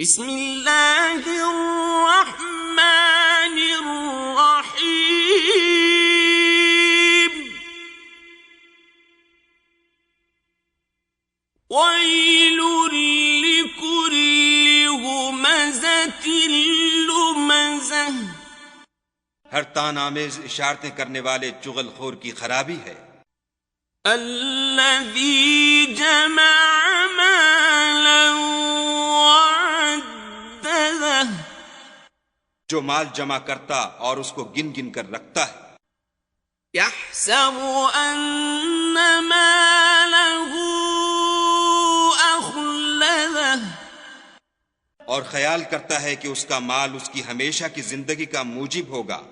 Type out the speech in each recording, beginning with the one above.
بسم اللہ الرحمن الرحیم ویل لکل ہمزۃ لمزہ ہر تان آمیز اشارتیں کرنے والے چغل خور کی خرابی ہے۔ الذی جمع مالا وعددہ جو مال جمع کرتا اور اس کو گن گن کر رکھتا ہے۔ یحسب ان مالہ اخلدہ اور خیال کرتا ہے کہ اس کا مال اس کی ہمیشہ کی زندگی کا موجب ہوگا۔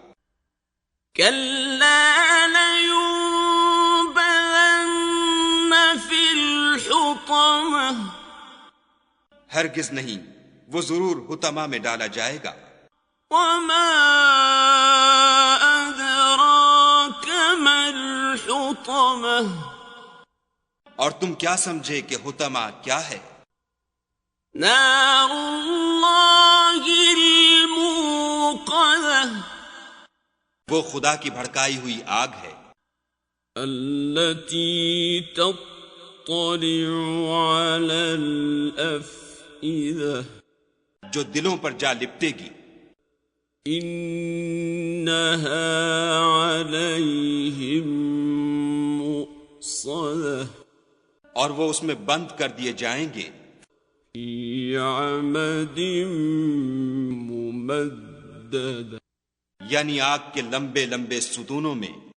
کلا لینبذن فی الحطمہ ہرگز نہیں، وہ ضرور حطمہ میں ڈالا جائے گا۔ وما ادراک ما الحطمہ اور تم کیا سمجھے کہ حطمہ کیا ہے؟ نار اللہ الموقدہ وہ خدا کی بھڑکائی ہوئی آگ ہے۔ التي تطلع على الأفئدة جو دلوں پر جا لپٹے گی۔ إنها عليهم مؤصدة اور وہ اس میں بند کر دیے جائیں گے۔ في عمد ممددة یعنی آگ کے لمبے لمبے ستونوں میں۔